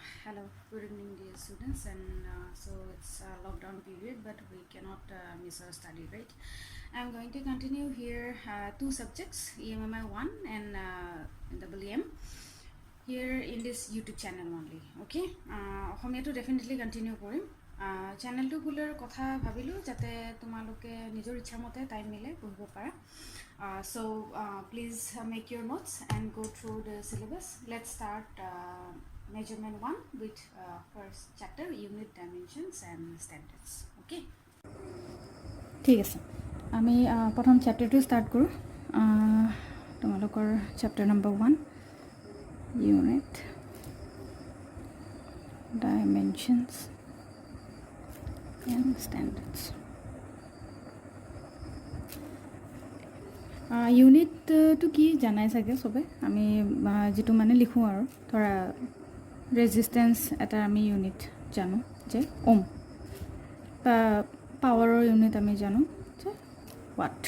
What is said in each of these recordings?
Hello, good evening, dear students. And so it's a lockdown period, but we cannot miss our study, right? I'm going to continue here two subjects, EMMI 1 and WM, here in this YouTube channel only. Okay, to definitely continue কৰিম চেনেলটো খুলাৰ কথা ভাবিলো যাতে তোমালোকে নিজৰ ইচ্ছা মতে time মিলে পঢ়িব পাৰা so please make your notes and go through the syllabus. Let's start measurement 1 with first chapter, unit, dimensions and standards. Okay, ঠিক আছে আমি প্ৰথম চ্যাপ্টাৰটো স্টাৰ্ট কৰোঁ তোমালোকৰ chapter number 1 unit, dimensions and standards. Unit to কি জানাই চাগে সবে আমি যেটো মানে লিখো আৰু ধৰা ৰেজিস্ট্যান্স এটা আমি ইউনিট জানো যে ওম বা পাৱাৰৰ ইউনিট আমি জানো যে ওয়াট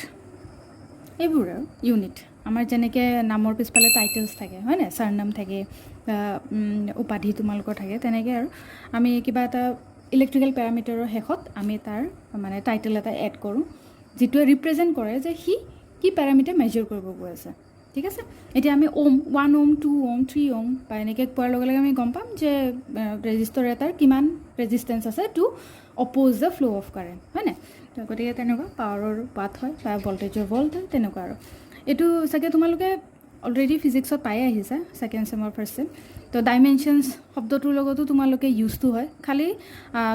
এইবোৰ ইউনিট আমাৰ যেনেকে নামৰ পিছফালে টাইটেলস থাকে হয় না সাৰনাম থাকে উপাধি তোমালোকৰ থাকে তেনেকে আৰু আমি কিবা এটা ইলেক্ট্ৰিক্যাল প্যাৰামিটাৰৰ শেষত আমি তাৰ মানে টাইটেল এটা এড কৰোঁ যেটো ৰিপ্ৰেজেন্ট কৰে যে হি কি প্যাৰামিটাৰ মেজাৰ কৰিব গৈ আছে ঠিক আছে এতিয়া আমি ওম 1 ওম 2 ওম 3 ওম বা এনেকে কোৱাৰ লগে লগে আমি গম পাম যে ৰেজিস্টৰ এটাৰ কিমান ৰেজিস্ট্যান্স আছে two oppose the flow of current হয় না তো গতিকে তেনেকুৱা পাৱাৰৰ পাথ হয় বা ভোল্টেজৰ ভোল্ট হয় তেনেকুৱা আৰু এটো সাকে তোমালোকে অলৰেডি ফিজিক্সত পাই আহিছা সেকেন্ড সেমৰ ফাৰ্স্ট সেম তো ডাইমেনশনস শব্দটোৰ লগতো তোমালোকে ইউজ টু হয় খালি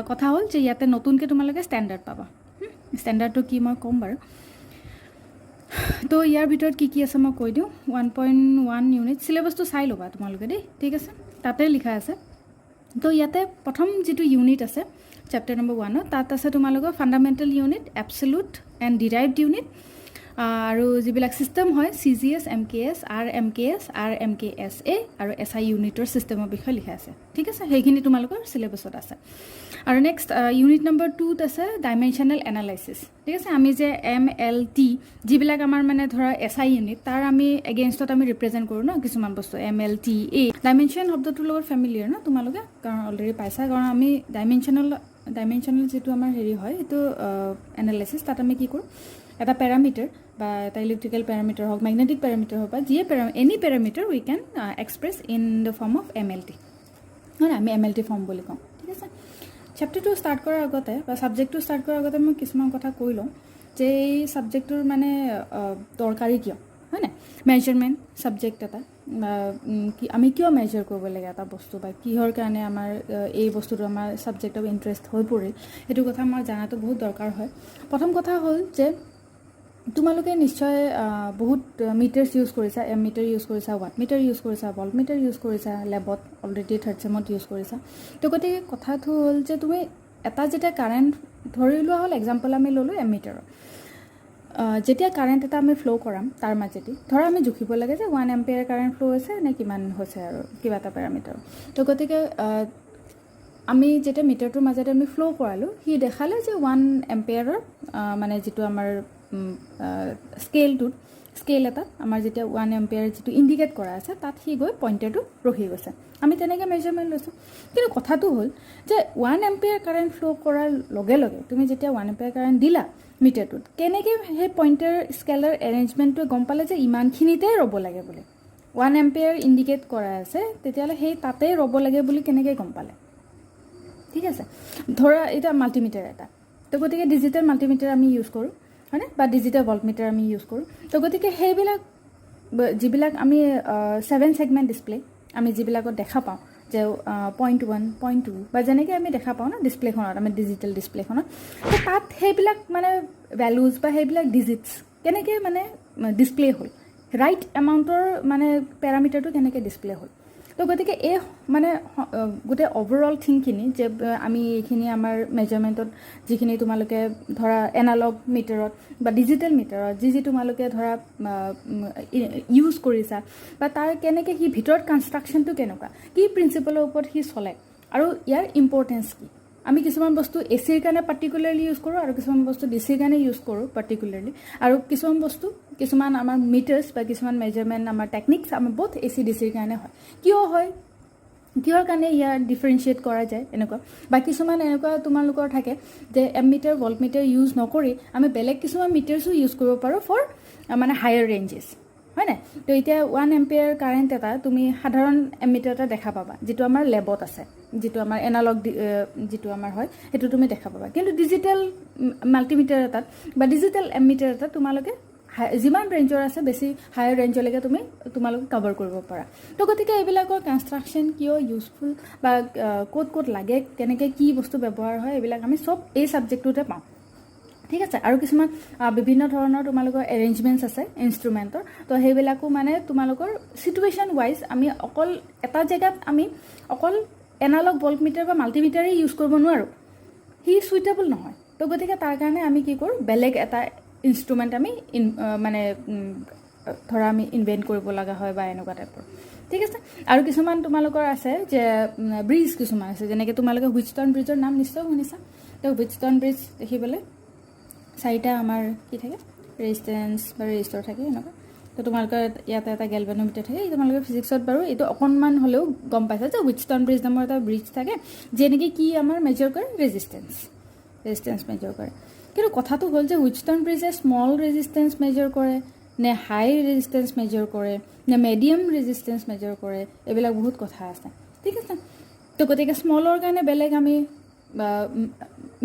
কথা হ'ল যে ইয়াতে নতুনকে তোমালোকে স্ট্যান্ডাৰ্ড পাবা স্ট্যান্ডাৰ্ডটো কি মই কম বাৰু তো ইয়াৰ ভিতৰত কি আছে মই কৈ দিওঁ 1.1 ইউনিট সিলেবাসটো চাই ল'বা তোমালোকে দেই ঠিক আছে তাতে লিখা আছে তো ইয়াতে প্ৰথম যেটো ইউনিট আছে চ্যাপ্টাৰ নম্বৰ 1 তাত আছে তোমালোকৰ fundamental unit absolute and derived unit আৰু যিবিলাক সিস্টেম হয় সিজিএস এমকেএস আৰএমকেএস আৰএমকেএসএ আৰু এসআই ইউনিটৰ সিস্টেমৰ বিষয়ে লিখা আছে ঠিক আছে সেইখিনি তোমালোকৰ সিলেবাসত আছে আৰু নেক্সট ইউনিট নম্বৰ 2 ত আছে ডাইমেনশনাল এনালাইসিস ঠিক আছে আমি যে এমএলটি যিবিলাক আমাৰ মানে ধৰা এসআই ইউনিট তাৰ আমি এগেইনষ্টত আমি ৰিপ্ৰেজেন্ট কৰো ন কিছুমান বস্তু এমএলটি এ ডাইমেনশন শব্দটোৰ লগত ফ্যামিলিয়াৰ ন তোমালোকে কাৰণ অলৰেডি পাইছা কাৰণ আমি ডাইমেনশনাল যেটো আমাৰ হেৰি হয় এটো এনালাইসিস তাত আমি কি কৰো এটা প্যাৰামিটাৰ বা এটা ইলেক্ট্ৰিক্যাল প্যাৰামিটাৰ হক ম্যাগনেটিক প্যাৰামিটাৰ হক বা যিয়ে any parameter we can express in the form of MLT হয় আমি এমএলটি ফৰ্ম বুলি কওঁ ঠিক আছে চ্যাপ্টাৰটো স্টাৰ্ট কৰাৰ আগতে বা সাবজেক্টটো স্টাৰ্ট কৰাৰ আগতে মই কিছুমান কথা কৈ লওঁ যে এই সাবজেক্টৰ মানে দৰকাৰী কিয় হয় না মেজাৰমেন্ট সাবজেক্ট এটা কি আমি কিয় মেজাৰ কৰিব লাগে এটা বস্তু বা কিহৰ কাৰণে আমাৰ এই বস্তুটো আমাৰ সাবজেক্ট অফ ইন্টাৰেষ্ট হৈ পৰিল এটো কথা মই জানাটো বহুত দৰকাৰ হয় প্ৰথম কথা হ'ল যে তোমালোকে নিশ্চয় বহুত মিটাৰস ইউজ কৰিছা এম মিটাৰ ইউজ কৰিছা ওয়াট মিটাৰ ইউজ কৰিছা ভল্ট মিটাৰ ইউজ কৰিছা ল্যাবত অলৰেডি থাৰ্ড সেমত ইউজ কৰিছা তো গতিকে কথাটো হ'ল যে তুমি এটা যেটা কাৰেন্ট ধৰি লোৱা হ'ল এক্সাম্পল আমি ললো এম মিটাৰৰ যেতিয়া কাৰেন্ট এটা আমি ফ্লো কৰাম তাৰ মাজেদি ধৰা আমি জুখিব লাগে যে 1 এম্পিয়াৰ কাৰেন্ট ফ্লো হৈছে নে কিমান হৈছে আৰু কিবা এটা প্যাৰামিটাৰ তো গতিকে আমি যেটা মিটাৰটোৰ মাজেদি আমি ফ্লো কৰালো হি দেখালে যে 1 এম্পিয়াৰৰ মানে যেটো আমাৰ স্কেল এটা আমাৰ যেটা 1 এম্পিয়াৰ যেটো ইন্ডিকেট কৰা আছে তাত হি গৈ পইন্টাৰটো ৰখি গৈছে আমি তেনেকৈ মেজাৰমেন্ট লৈছো কিন্তু কথাটো হ'ল যে 1 এম্পিয়াৰ কাৰেন্ট ফ্লো কৰাৰ লগে লগে তুমি যেতিয়া 1 এম্পিয়াৰ কাৰেন্ট দিলা মিটাৰটোত কেনেকৈ হে পইন্টাৰ স্কেলাৰ এৰেঞ্জমেন্টটো গম পালে যে ইমানখিনিতে ৰব লাগে বুলি 1 এম্পিয়াৰ ইন্ডিকেট কৰা আছে তেতিয়ালে হে তাতে ৰব লাগে বুলি কেনেকৈ গম পালে ঠিক আছে ধৰা এটা মাল্টিমিটাৰ এটা তো গতিকে ডিজিটেল মাল্টিমিটাৰ আমি ইউজ কৰো হয়নে বা ডিজিটেল ভল্টমিটাৰ আমি ইউজ কৰো তো গতিকে সেইবিলাক যিবিলাক আমি 7 সেগমেন্ট ডিসপ্লে আমি যিবিলাকত দেখা পাওঁ যে 0.1 0.2 বা যেনেকৈ আমি দেখা পাওঁ না ডিসপ্লেখনত আমি ডিজিটেল ডিসপ্লেখনত তো তাত সেইবিলাক মানে ভ্যালুজ বা সেইবিলাক ডিজিটস কেনেকৈ মানে ডিসপ্লে হ'ল ৰাইট এমাউন্টৰ মানে প্যাৰামিটাৰটো কেনেকৈ ডিসপ্লে হ'ল তো গতিকে এই মানে গোটে ওভাৰঅল থিংখিনি যে আমি এইখিনি আমাৰ মেজাৰমেন্টত যিখিনি তোমালোকে ধৰা এনালগ মিটাৰত বা ডিজিটেল মিটাৰত যি তোমালোকে ধৰা ইউজ কৰিছা বা তাৰ কেনেকৈ কি ভিতৰত কনস্ট্ৰাকশনটো কেনেকুৱা কি প্ৰিন্সিপলৰ ওপৰত হি চলে আৰু ইয়াৰ ইম্পৰ্টেন্স কি আমি কিছুমান বস্তু এসিৰ কাৰণে পাৰ্টিকুলাৰলি ইউজ কৰো আৰু কিছুমান বস্তু ডিসিৰ কাৰণে ইউজ কৰো পাৰ্টিকুলাৰলি আৰু কিছুমান বস্তু কিছুমান আমাৰ মিটাৰস বা কিছুমান মেজাৰমেন্ট আমাৰ টেকনিক্স আমাৰ বহুত এসি ডিসিৰ কাৰণে হয় কিয় হয় কিহৰ কাৰণে ইয়াৰ ডিফাৰেঞ্চিয়েট কৰা যায় এনেকুৱা বা কিছুমান এনেকুৱা তোমালোকৰ থাকে যে এমিটাৰ ভল্টমিটাৰ ইউজ নকৰি আমি বেলেগ কিছুমান মিটাৰ্ছো ইউজ কৰিব পাৰোঁ ফৰ মানে হায়াৰ ৰেঞ্জেছ হয় নাই তো এতিয়া 1 এম্পিয়াৰ কাৰেণ্ট এটা তুমি সাধাৰণ এমিটাৰ এটা দেখা পাবা যিটো আমাৰ লেবত আছে যিটো আমাৰ এনালগ যিটো আমাৰ হয় সেইটো তুমি দেখা পাবা কিন্তু ডিজিটেল মাল্টিমিটাৰ এটাত বা ডিজিটেল এমিটাৰ এটাত তোমালোকে যিমান ৰেঞ্জৰ আছে বেছি হায়াৰ ৰেঞ্জলৈকে তোমালোকে কভাৰ কৰিব পাৰা তো গতিকে এইবিলাকৰ কনষ্ট্ৰাকশ্যন কিয় ইউজফুল বা ক'ত লাগে কেনেকৈ কি বস্তু ব্যৱহাৰ হয় এইবিলাক আমি চব এই ছাবজেক্টটোতে পাওঁ ঠিক আছে আৰু কিছুমান বিভিন্ন ধৰণৰ তোমালোকৰ এৰেঞ্জমেণ্টছ আছে ইনষ্ট্ৰুমেণ্টৰ তো সেইবিলাকো মানে তোমালোকৰ চিটুৱেশ্যন ৱাইজ আমি অকল এটা জেগাত আমি অকল এনালগ ভল্টমিটাৰ বা মাল্টিমিটাৰেই ইউজ কৰিব নোৱাৰোঁ সি চুইটেবল নহয় তো গতিকে তাৰ কাৰণে আমি কি কৰোঁ বেলেগ এটা ইনষ্ট্ৰুমেণ্ট আমি মানে ধৰা আমি ইনভেণ্ট কৰিব লগা হয় বা এনেকুৱা টাইপৰ ঠিক আছে আৰু কিছুমান তোমালোকৰ আছে যে ব্ৰিজ কিছুমান আছে যেনেকৈ তোমালোকে হুইটষ্টন ব্ৰিজৰ নাম নিশ্চয় শুনিছা তো হুইটষ্টন ব্ৰিজ দেখিবলৈ 4টা আমাৰ কি থাকে ৰেজিষ্টেঞ্চ বা ৰেজিষ্টৰ থাকে এনেকুৱা তো তোমালোকৰ ইয়াতে এটা গেলভেনোমিটাৰ থাকে তোমালোকে ফিজিক্সত বাৰু এইটো অকণমান হ'লেও গম পাইছা যে হুইটষ্টন ব্ৰিজ নামৰ এটা ব্ৰিজ থাকে যেনেকৈ কি আমাৰ মেজাৰ কৰে ৰেজিষ্টেঞ্চ মেজাৰ কৰে কিন্তু কথাটো হ'ল যে হুইটষ্টন ব্ৰিজে স্মল ৰেজিষ্টেঞ্চ মেজাৰ কৰে নে হাই ৰেজিষ্টেঞ্চ মেজাৰ কৰে নে মিডিয়াম ৰেজিষ্টেঞ্চ মেজাৰ কৰে এইবিলাক বহুত কথা আছে ঠিক আছে তো গতিকে স্মলৰ কাৰণে বেলেগ আমি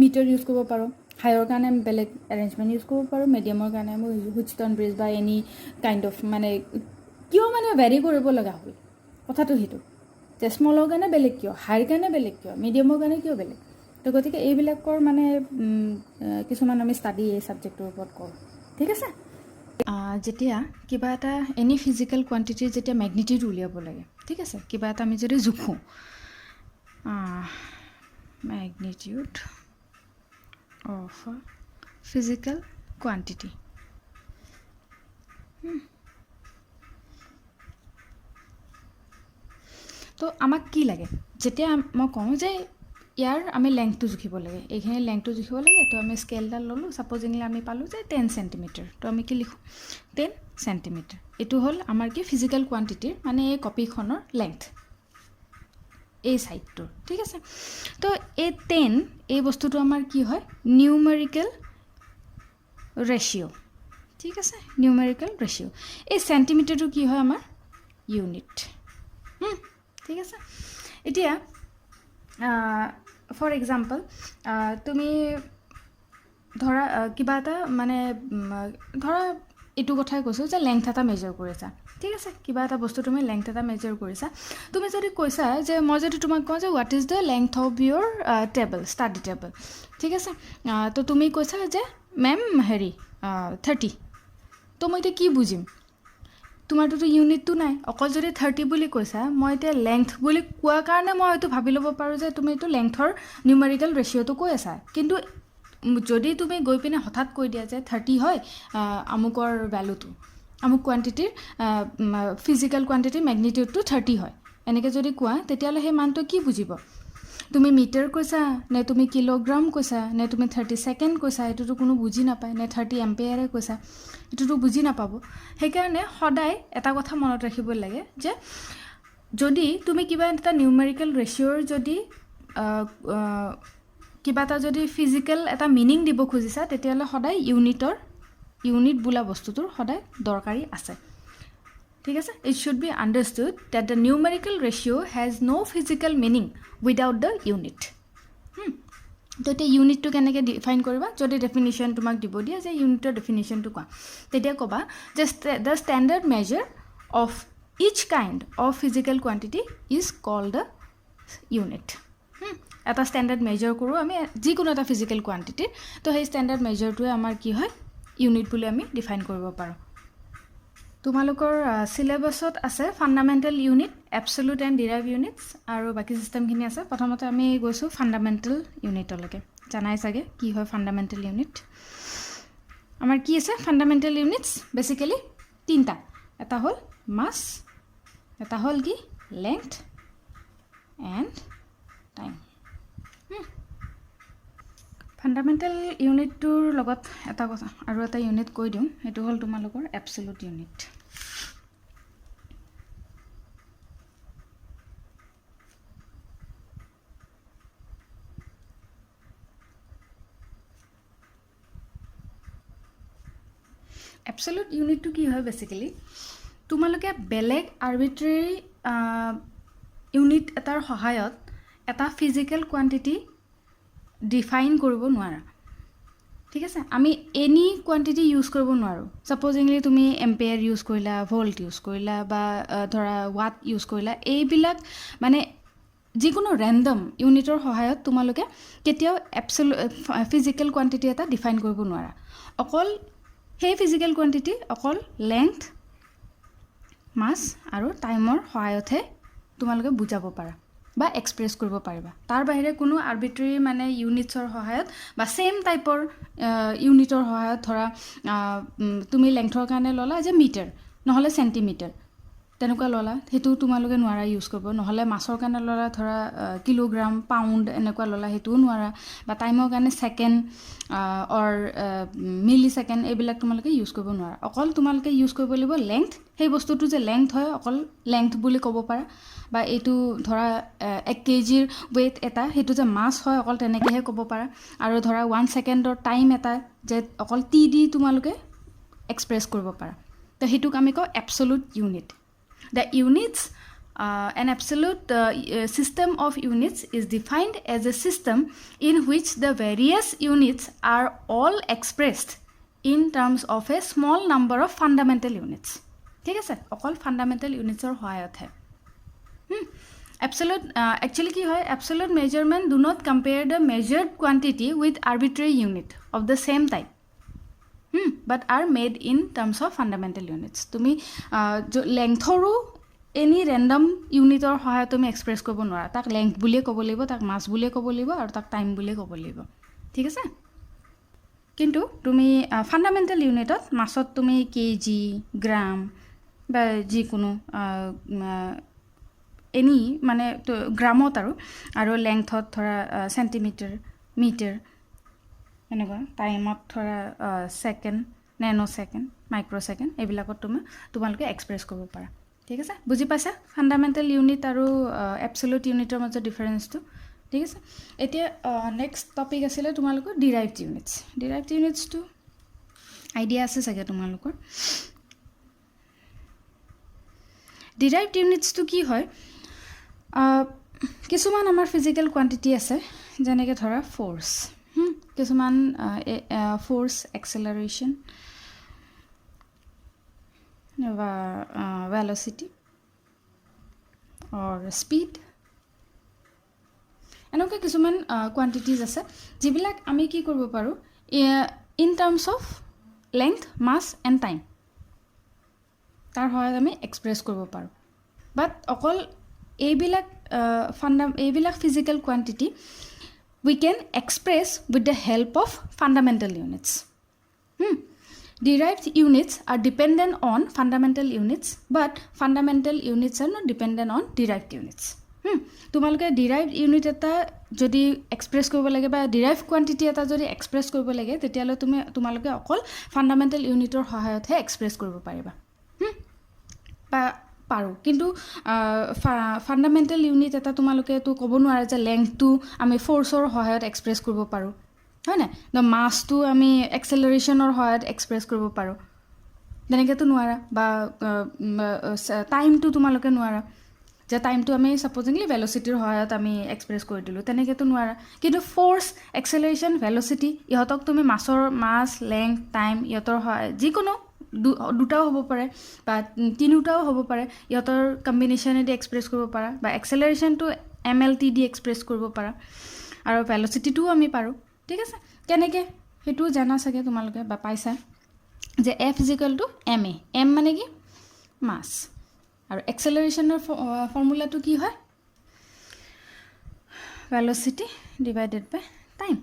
মিটাৰ ইউজ কৰিব পাৰোঁ হাইৰ কাৰণে আমি বেলেগ এৰেঞ্জমেণ্ট ইউজ কৰিব পাৰোঁ মিডিয়ামৰ কাৰণে আমি হুইটষ্টন ব্ৰিজ বা এনি কাইণ্ড অফ মানে কিয় মানে ভেৰি কৰিব লগা হ'ল কথাটো সেইটো যে স্মলৰ কাৰণে বেলেগ কিয় হাইৰ কাৰণে বেলেগ কিয় মিডিয়ামৰ কাৰণে কিয় বেলেগ তো গতিকে এইবিলাকৰ মানে কিছুমান আমি ষ্টাডি এই ছাবজেক্টটোৰ ওপৰত কৰোঁ ঠিক আছে যেতিয়া কিবা এটা এনি ফিজিকেল কোৱান্টিটিৰ যেতিয়া মেগনিটিউড উলিয়াব লাগে ঠিক আছে কিবা এটা আমি যদি জোখোঁ মেগনিটিউড অফ ফিজিকেল কোৱান্টিটি তো আমাক কি লাগে যেতিয়া মই কওঁ যে ইয়াৰ আমি লেংথটো জুখিব লাগে এইখিনি লেংথটো জুখিব লাগে তো আমি স্কেলডাল ল'লোঁ ছাপ'জিংলি আমি পালোঁ যে 10 চেণ্টিমিটাৰ তো আমি কি লিখোঁ 10 চেণ্টিমিটাৰ এইটো হ'ল আমাৰ কি ফিজিকেল কোৱান্টিটিৰ মানে এই কপিখনৰ লেংথ এই ছাইডটোৰ ঠিক আছে তো এই 10 এই বস্তুটো আমাৰ কি হয় নিউমেৰিকেল ৰেচিঅ' ঠিক আছে নিউমেৰিকেল ৰেচিঅ' এই চেণ্টিমিটাৰটো কি হয় আমাৰ ইউনিট ঠিক আছে এতিয়া ফৰ এক্সাম্পল তুমি ধৰা কিবা এটা মানে ধৰা এইটো কথাই কৈছোঁ যে লেংথ এটা মেজাৰ কৰিছা ঠিক আছে কিবা এটা বস্তু তুমি লেংথ এটা মেজাৰ কৰিছা তুমি যদি কৈছা যে মই যদি তোমাক কওঁ যে what is the length of your table study table ঠিক আছে তো তুমি কৈছা যে মেম 30 তো মই এতিয়া কি বুজিম তোমাৰটোতো ইউনিটটো নাই অকল যদি 30 বুলি কৈছা মই এতিয়া লেংথ বুলি কোৱাৰ কাৰণে মই হয়তো ভাবি ল'ব পাৰোঁ যে তুমি এইটো লেংথৰ নিউমেৰিকেল ৰেচিঅ'টো কৈ আছা কিন্তু যদি তুমি গৈ পিনে হঠাৎ কৈ দিয়া যে 30 হয় আমুকৰ ভেলুটো আমুক কোৱান্টিটিৰ ফিজিকেল কোৱান্টিটিৰ মেগনিটিউডটো 30 হয় এনেকৈ যদি কোৱা তেতিয়াহ'লে সেই মানটো কি বুজিব তুমি মিটাৰ কৈছা নে তুমি কিলোগ্ৰাম কৈছা নে তুমি 30 ছেকেণ্ড কৈছা এইটোতো কোনো বুজি নাপায় নে 30 এম্পিয়াৰে কৈছা এইটোতো বুজি নাপাব সেইকাৰণে সদায় এটা কথা মনত ৰাখিব লাগে যে যদি তুমি কিবা এটা নিউমেৰিকেল ৰেচিঅ'ৰ যদি কিবা এটা যদি ফিজিকেল এটা মিনিং দিব খুজিছা তেতিয়াহ'লে সদায় ইউনিট বোলা বস্তুটোৰ সদায় দৰকাৰী আছে ঠিক আছে it should be understood that the numerical ratio' has no' physical meaning without the unit তো এতিয়া ইউনিটটো কেনেকৈ ডিফাইন কৰিবা যদি ডেফিনিশ্যন তোমাক দিব দিয়ে যে ইউনিটৰ ডেফিনিশ্যনটো কোৱা তেতিয়া ক'বা যে the standard measure of each kind of physical quantity is called the unit এটা ষ্টেণ্ডাৰ্ড মেজাৰ কৰোঁ আমি যিকোনো এটা ফিজিকেল কোৱান্টিটিৰ তো সেই ষ্টেণ্ডাৰ্ড মেজাৰটোৱে আমাৰ কি হয় ইউনিট বুলি আমি ডিফাইন কৰিব পাৰোঁ তোমালোকৰ চিলেবাছত আছে fundamental unit absolute and derive units আৰু বাকী ছিষ্টেমখিনি আছে প্ৰথমতে আমি গৈছোঁ ফাণ্ডামেণ্টেল ইউনিটলৈকে জানাই চাগে কি হয় ফাণ্ডামেণ্টেল ইউনিট আমাৰ কি আছে ফাণ্ডামেণ্টেল ইউনিটছ বেচিকেলি 3টা এটা হ'ল মাছ এটা হ'ল কি লেংথ এণ্ড টাইম ফাণ্ডামেণ্টেল ইউনিটটোৰ লগত এটা কথা আৰু এটা ইউনিট কৈ দিওঁ সেইটো হ'ল তোমালোকৰ এবছলুট ইউনিট এবছলিউট ইউনিটটো কি হয় বেচিকেলি তোমালোকে বেলেগ আৰ্বিট্ৰেৰী ইউনিট এটাৰ সহায়ত এটা ফিজিকেল কোৱান্টিটি ডিফাইন কৰিব নোৱাৰা ঠিক আছে আমি এনি কোৱান্টিটি ইউজ কৰিব নোৱাৰোঁ সাপোজিংলি তুমি এম্পিয়াৰ ইউজ কৰিলা ভোল্ট ইউজ কৰিলা বা ধৰা ওৱাট ইউজ কৰিলা এইবিলাক মানে যিকোনো ৰেণ্ডম ইউনিটৰ সহায়ত তোমালোকে কেতিয়াও ফিজিকেল কোৱান্টিটি এটা ডিফাইন কৰিব নোৱাৰা অকল সেই ফিজিকেল কোৱান্টিটি অকল লেংথ মাছ আৰু টাইমৰ সহায়তহে তোমালোকে বুজাব পাৰা বা এক্সপ্ৰেছ কৰিব পাৰিবা তাৰ বাহিৰে কোনো আৰ্বিট্ৰেৰী মানে ইউনিটছৰ সহায়ত বা সেম টাইপৰ ইউনিটৰ সহায়ত ধৰা তুমি লেংথৰ কাৰণে ল'লা যে মিটাৰ নহ'লে চেণ্টিমিটাৰ তেনেকুৱা ল'লা সেইটো তোমালোকে নোৱাৰা ইউজ কৰিব নহ'লে মাছৰ কাৰণে ল'লা ধৰা কিলোগ্ৰাম পাউণ্ড এনেকুৱা ল'লা সেইটোও নোৱাৰা বা টাইমৰ কাৰণে ছেকেণ্ড অৰ মিলি ছেকেণ্ড এইবিলাক তোমালোকে ইউজ কৰিব নোৱাৰা অকল তোমালোকে ইউজ কৰিব লাগিব লেংথ সেই বস্তুটো যে লেংথ হয় অকল লেংথ বুলি ক'ব পাৰা বা এইটো ধৰা 1 কেজিৰ ৱেইট এটা সেইটো যে মাছ হয় অকল তেনেকৈহে ক'ব পাৰা আৰু ধৰা 1 ছেকেণ্ডৰ টাইম এটা যে অকল টি দি তোমালোকে এক্সপ্ৰেছ কৰিব পাৰা তো সেইটোক আমি কওঁ এবছলিউট unit The units, an absolute system of units is defined as a system in which the various units are all expressed in terms of a small number of fundamental units. ठीक है sir all fundamental units और सहायक है absolute actually की है absolute measurement do not compare the measured quantity with arbitrary unit of the same type but are made in terms of fundamental units তুমি লেংথৰো any random ইউনিটৰ সহায়ত তুমি express কৰিব নোৱাৰা তাক লেংথ বুলিয়ে ক'ব লাগিব তাক মাছ বুলিয়ে ক'ব লাগিব আৰু তাক টাইম বুলিয়ে ক'ব লাগিব ঠিক আছে কিন্তু তুমি ফাণ্ডামেণ্টেল ইউনিটত মাছত তুমি কেজি গ্ৰাম বা যিকোনো এনি মানে গ্ৰামত আৰু লেংথত ধৰা চেণ্টিমিটাৰ মিটাৰ এনেকুৱা টাইমত ধৰা second nano second micro' second এইবিলাকত তোমালোকে এক্সপ্ৰেছ কৰিব পাৰা ঠিক আছে বুজি পাইছা ফাণ্ডামেণ্টেল ইউনিট আৰু এবছলিউট ইউনিটৰ মাজত ডিফাৰেঞ্চটো ঠিক আছে এতিয়া নেক্সট টপিক আছিলে তোমালোকৰ ডিৰাইভড ইউনিটছটো আইডিয়া আছে চাগে তোমালোকৰ ডিৰাইভড ইউনিটছটো কি হয় কিছুমান আমাৰ ফিজিকেল কোৱান্টিটি আছে যেনেকৈ ধৰা ফ'ৰ্চ কিছুমান ফ'ৰ্চ এক্সেলাৰেশ্যন বা ভেলচিটি অৰ স্পীড এনেকুৱা কিছুমান কোৱান্টিটিজ আছে যিবিলাক আমি কি কৰিব পাৰোঁ in terms of length mass and time তাৰ সহায়ত আমি এক্সপ্ৰেছ কৰিব পাৰোঁ বাট অকল এইবিলাক physical quantity we can express with the help of fundamental units. Derived units are dependent on fundamental units, but fundamental units are not dependent on derived units. তোমালোকে derived unit এটা যদি express কৰিব লাগে বা derived quantity এটা যদি express কৰিব লাগে তেতিয়াহ'লে তোমালোকে অকল ফাণ্ডামেণ্টেল ইউনিটৰ সহায়তহে এক্সপ্ৰেছ কৰিব পাৰিবা পাৰোঁ কিন্তু ফাণ্ডামেণ্টেল ইউনিট এটা তোমালোকেতো ক'ব নোৱাৰে যে লেংথটো আমি ফ'ৰ্চৰ সহায়ত এক্সপ্ৰেছ কৰিব পাৰোঁ হয় নাই মাছটো আমি এক্সেলাৰেশ্যনৰ সহায়ত এক্সপ্ৰেছ কৰিব পাৰোঁ তেনেকৈতো নোৱাৰা বা টাইমটো তোমালোকে নোৱাৰা যে টাইমটো আমি ছাপ'জিংলি ভেলচিটিৰ সহায়ত আমি এক্সপ্ৰেছ কৰি দিলোঁ তেনেকৈতো নোৱাৰা কিন্তু ফ'ৰ্চ এক্সেলাৰেশ্যন ভেলচিটি ইহঁতক তুমি মাছ লেংথ টাইম ইহঁতৰ যিকোনো দুটাও হ'ব পাৰে বা তিনিটাও হ'ব পাৰে ইহঁতৰ কম্বিনেশ্যনেদি এক্সপ্ৰেছ কৰিব পাৰা বা এক্সেলাৰেশ্যনটো MLT দি এক্সপ্ৰেছ কৰিব পাৰা আৰু ভেলচিটিটোও আমি পাৰোঁ ঠিক আছে কেনেকৈ সেইটোও জানা চাগে তোমালোকে বা পাইছা যে F = ma m মানে কি মাছ আৰু এক্সেলাৰেশ্যনৰ ফৰ্মুলাটো কি হয় ভেলচিটি ডিভাইডেড বাই টাইম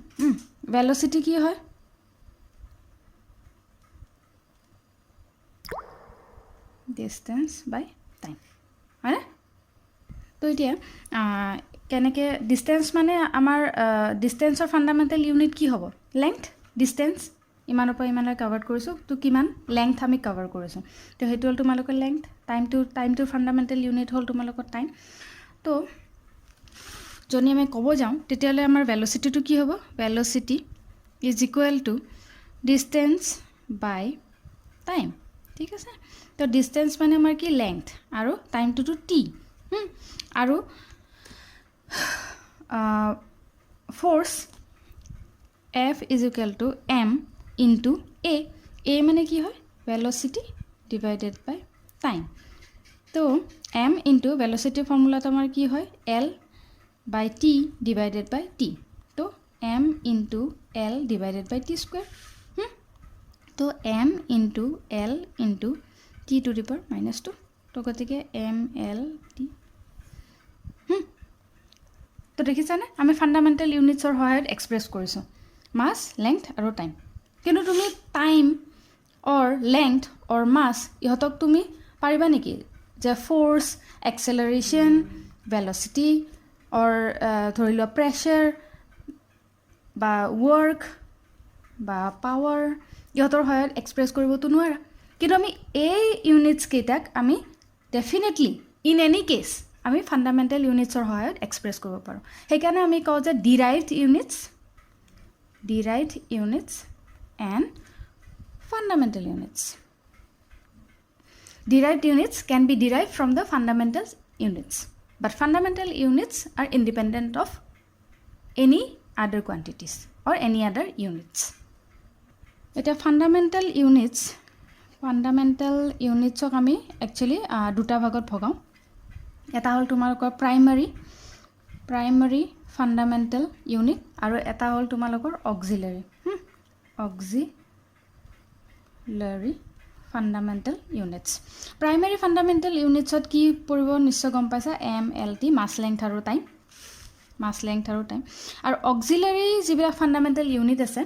ভেলচিটি কি হয় ডিষ্টেঞ্চ বাই টাইম হয়নে তো এতিয়া কেনেকৈ ডিষ্টেঞ্চ মানে আমাৰ ডিষ্টেঞ্চৰ ফাণ্ডামেণ্টেল ইউনিট কি হ'ব লেংথ ডিষ্টেঞ্চ ইমানৰ পৰা ইমানলৈ কভাৰ কৰিছোঁ তো কিমান লেংথ আমি কভাৰ কৰিছোঁ তো সেইটো হ'ল তোমালোকৰ লেংথ টাইমটোৰ ফাণ্ডামেণ্টেল ইউনিট হ'ল তোমালোকৰ টাইম তো যদি আমি ক'ব যাওঁ তেতিয়াহ'লে আমাৰ ভেলচিটিটো কি হ'ব velocity is equal to distance by time ঠিক আছে তো ডিষ্টেঞ্চ মানে আমাৰ কি লেংথ আৰু টাইমটোতো টি আৰু force F is equal to m into a মানে কি হয় velocity divided by time তো m into velocity ফৰ্মুলাটো আমাৰ কি হয় l by t divided by t তো m into l divided by t square তো m into l into t to the power minus 2 তো গতিকে m l t তো দেখিছানে আমি ফাণ্ডামেণ্টেল ইউনিটছৰ সহায়ত এক্সপ্ৰেছ কৰিছোঁ মাছ লেংথ আৰু টাইম কিন্তু তুমি টাইম অৰ লেংথ অৰ মাছ ইহঁতক তুমি পাৰিবা নেকি যে ফ'ৰ্চ এক্সেলাৰেশ্যন ভেলচিটি অৰ ধৰি লোৱা প্ৰেছাৰ বা ৱৰ্ক বা পাৱাৰ ইহঁতৰ সহায়ত এক্সপ্ৰেছ কৰিবতো নোৱাৰা কিন্তু আমি এই ইউনিটছ কেইটাক আমি ডেফিনেটলি ইন এনি কেছ আমি ফাণ্ডামেণ্টেল ইউনিটছৰ সহায়ত এক্সপ্ৰেছ কৰিব পাৰোঁ সেইকাৰণে আমি কওঁ যে derived units and fundamental units. Derived units can be derived from the fundamental units, but fundamental units are independent of any other quantities or any other units. Eta fundamental units ok ami actually duta bhagot bhagao eta hol tumalokor primary fundamental unit আৰু এটা হল তোমালোকৰ auxiliary fundamental units primary fundamental units ত কি পৰিব নিশ্চয় গম পাইছা m l t mass length আৰু time আৰু auxiliary যিবিলাক fundamental unit আছে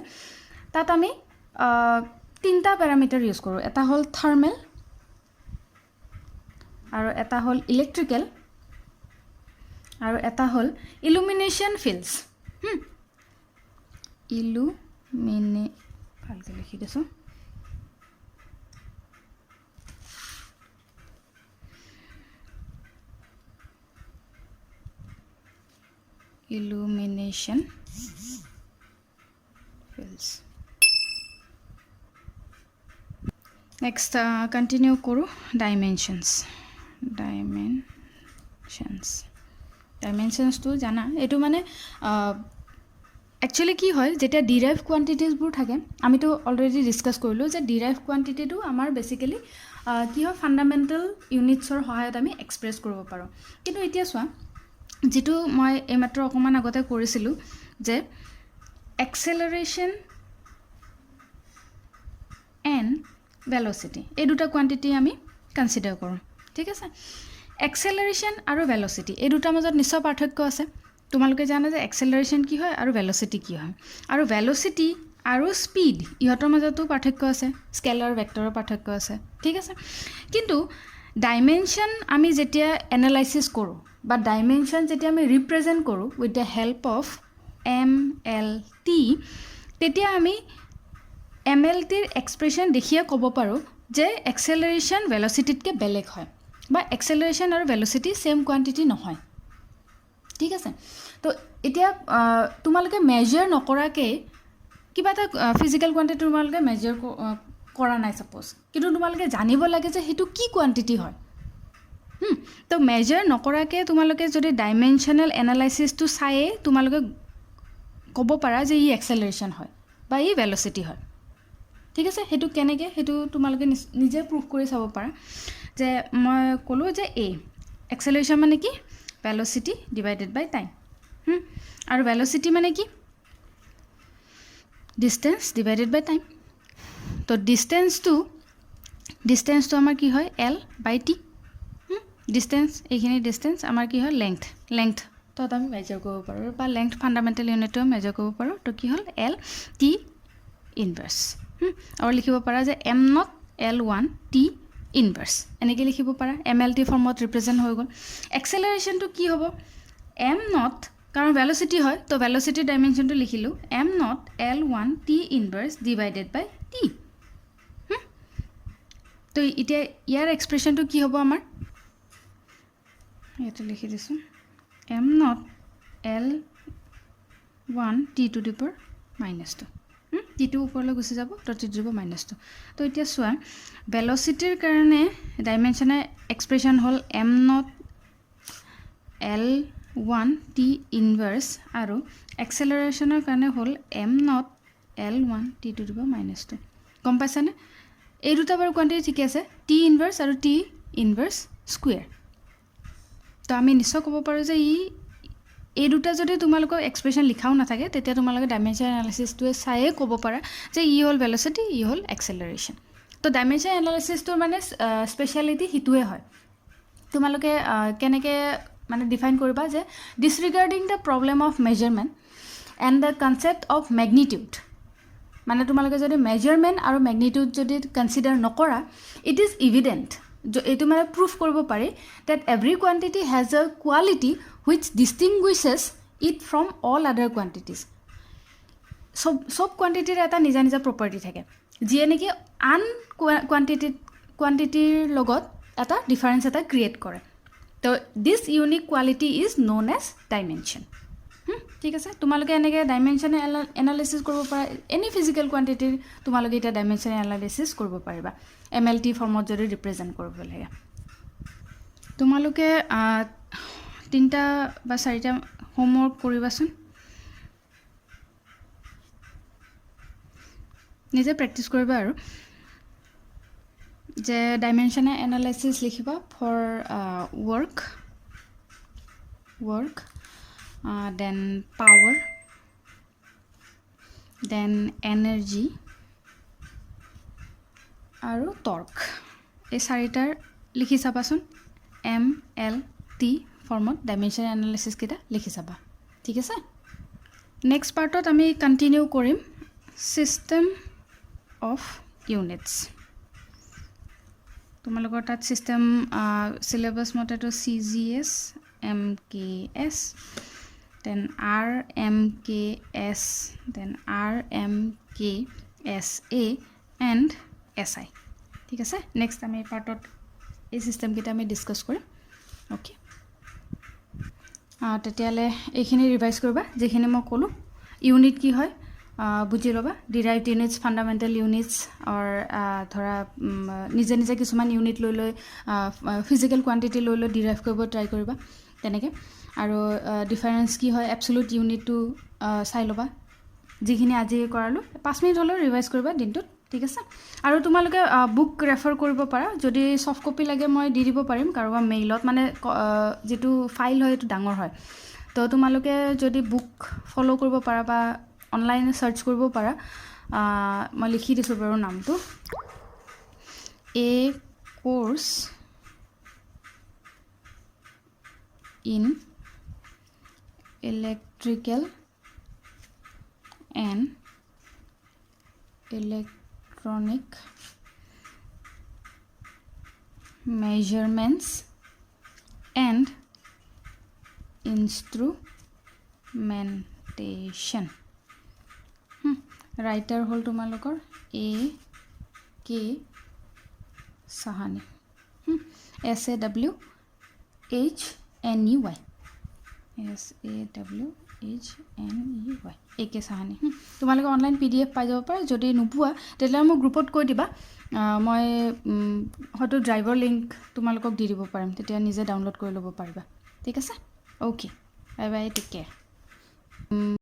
তাত আমি তিনটা প্যাৰামিটাৰ ইউজ কৰো এটা হল thermal আৰু এটা হল electrical আৰু এটা হল illumination fields ভালকৈ লিখি দিছো illumination fields next continue কৰো dimensions to জানা এটো মানে actually কি হয় যেটা derived quantities বোৰ থাকে আমি তো অলৰেডি ডিসকাস কৰিলো যে derived quantity টো আমাৰ বেসিক্যালি কি হয় ফান্ডামেন্টাল ইউনিটছৰ সহায়ত আমি এক্সপ্ৰেছ কৰিব পাৰো কিন্তু এতিয়া চোৱা যেটো মই এইমাত্ৰ অকমান আগতে কৰিছিলো যে acceleration and velocity এই দুটা কোয়ান্টিটি আমি কনসিডাৰ কৰো ঠিক আছে acceleration আৰু velocity এই দুটাৰ মাজত নিশ্চয় পাৰ্থক্য আছে তোমালোকে জানা যে acceleration কি হয় আৰু velocity কি হয় আৰু velocity আৰু speed ইহঁতৰ মাজতো পাৰ্থক্য আছে স্কেলাৰ ভেক্টৰৰ পাৰ্থক্য আছে ঠিক আছে কিন্তু ডাইমেনশন আমি যেতিয়া এনালাইসিস কৰো বা ডাইমেনশন যেতিয়া আমি ৰিপ্ৰেজেন্ট কৰো with the help of m l t তেতিয়া আমি mlt ৰ এক্সপ্ৰেছন দেখিয়া ক'ব পাৰো যে acceleration velocity তকে বেলেগ হয় বা acceleration আৰু velocity same quantity নহয় ঠিক আছে তো এতিয়া তোমালোকে মেজাৰ নকৰাকে কিবা এটা ফিজিক্যাল কোয়ান্টিটি তোমালোকে মেজাৰ কৰা নাই সাপোজ কিন্তু তোমালোকে জানিব লাগে যে হেতু কি কোয়ান্টিটি হয় তো মেজার নকৰাকে তোমালোকে যদি ডাইমেনশনাল এনালাইসিস টু চাই তোমালোকে ক'ব পাৰা যে ই acceleration হয় বা ই velocity হয় ঠিক আছে হেতু কেনেকে হেতু তোমালোকে নিজে প্ৰুফ কৰি চাব পাৰা যে মই কলো যে a acceleration মানে কি velocity divided by time আৰু velocity মানে কি distance divided by time তো distance to আমাৰ কি হয় l by t distance এইখিনি distance আমাৰ কি হয় length তো আমি মেজাৰ কৰিব পাৰো বা length fundamental unit মেজাৰ কৰিব পাৰো তো কি হল l t inverse আৰু লিখিব পাৰা যে m not l1 t inverse এনেকৈ লিখিব পাৰা mlt ফৰ্মত ৰিপ্ৰেজেন্ট হৈ গল acceleration to কি হ'ব m not কাৰণ velocity হয় তো velocity dimension to লিখিলো m not l1 t inverse divided by t তো এতিয়া ইয়াৰ এক্সপ্ৰেছন to কি হ'ব আমাৰ এটা লিখি দিছো m not l1 t to the power minus 2 টিটো ওপৰলৈ গুচি যাব তো টি টু দি পাৱাৰ -2 তো এতিয়া চোৱা ভেলচিটিৰ কাৰণে ডাইমেনশ্যনেল এক্সপ্ৰেশ্যন হ'ল m0 l1 t ইনভাৰ্স আৰু এক্সেলাৰেশ্যনৰ কাৰণে হ'ল m0 l1 t to the power -2 গম পাইছানে এই দুটা বাৰু কোৱান্টিটি ঠিক আছে t ইনভাৰ্স আৰু t ইনভাৰ্স স্কয়াৰ তো আমি নিশ্চয় ক'ব পাৰো যে এই দুটা যদি তোমালোকৰ এক্সপ্ৰেশ্যন লিখাও নাথাকে তেতিয়া তোমালোকে ডাইমেনশ্যন এনালাইসিসটোৱে চাইয়ে ক'ব পাৰা যে হ'ল ভেলোচিটি হ'ল এক্সেলাৰেশ্যন তো ডাইমেনশ্যন এনালাইসিসটোৰ মানে স্পেশালিটি হিতুৱে হয় তোমালোকে কেনেকে মানে ডিফাইন কৰিবা যে disregarding the problem of measurement and the concept of magnitude মানে তোমালোকে যদি মেজাৰমেন্ট আৰু ম্যাগনিটিউড যদি কনসিডাৰ নকৰা ইট ইজ এভিডেন্ট এইটো মানে প্ৰুফ কৰিব পাৰি that every quantity has a quality which distinguishes it from all other quantities সব কোয়ান্টিটিৰ এটা নিজা নিজা প্ৰপাৰ্টি থাকে যিয়ে নেকি আন কোয়ান্টিটিৰ লগত এটা ডিফাৰেন্স এটা ক্ৰিয়েট কৰে তো this unique quality is known as dimension ঠিক আছে তোমালোকে এনেকৈ ডাইমেনশ্যন এনালাইসিস কৰিব পাৰা এনি ফিজিক্যাল কোয়ান্টিটিৰ তোমালোকে এটা ডাইমেনশ্যন এনালাইসিস কৰিব পাৰিবা MLT ফৰ্মত যদি ৰিপ্ৰেজেন্ট কৰিব লাগে তোমালোকে তিনটা বা চাৰিটা হোমৱৰ্ক কৰিবাচোন নিজে প্ৰেক্টিস কৰিবা আৰু যে ডাইমেনশ্যন এনালাইসিস লিখিবা for work then power then energy আৰু torque এই চাৰিটাৰ লিখি চাবাচোন MLT ফৰ্মত ডাইমেনশ্যন এনালাইসিস কিটা লিখি চাবা ঠিক আছে নেক্সট পাৰ্টত আমি কন্টিনিউ কৰিম সিস্টেম অফ ইউনিটস তোমালোকৰ তাত সিস্টেম সিলেবাস মতেটো CGS MKS then RMKS then RMKSA and SI ঠিক আছে নেক্সট আমি পাৰ্টত এই সিস্টেম কিটা আমি ডিসকাস কৰিম ওকে তেতিয়ালে এইখিনি ৰিভাইজ কৰিবা যেখিনি মই ক'লো ইউনিট কি হয় বুজি ল'বা ডিৰাইভড ইউনিটস ফান্ডামেন্টাল ইউনিটস অৰ ধৰা নিজে নিজে কিছুমান ইউনিট লৈ লৈ ফিজিক্যাল কোয়ান্টিটি লৈ লৈ ডিৰাইভ কৰিব ট্ৰাই কৰিবা তেনেকে আৰু ডিফাৰেন্স কি হয় এবসলিউট ইউনিটটো চাই ল'বা যিখিনি আজি কৰালো 5 মিনিট হলো ৰিভাইজ কৰিবা দিনটোত ঠিক আছে আৰু তোমালোকে বুক ৰেফাৰ কৰিব পাৰা যদি সফট কপি লাগে মই দি দিব পাৰিম কাৰোবা মেইলত মানে যেটো ফাইল হয় এটো ডাঙৰ হয় তো তোমালোকে যদি বুক ফলো কৰিব পাৰা বা অনলাইন সাৰ্চ কৰিব পাৰা মই লিখি দিছো বাৰু নামটো a course in electrical and electronic measurements and instrumentation writer hol tumalokor AK Sahani SAWHNEY SAWHNEY AK Sahani তোমালোকে অনলাইন PDF পাই যাব পাৰা যদি নুপুৱা তেলে মই গ্ৰুপত কৈ দিবা মই হয়তো ড্ৰাইভাৰ লিংক তোমালোকক দি দিব পাৰিম তেতিয়া নিজে ডাউনলোড কৰি ল'ব পাৰিবা ঠিক আছে okay bye bye take care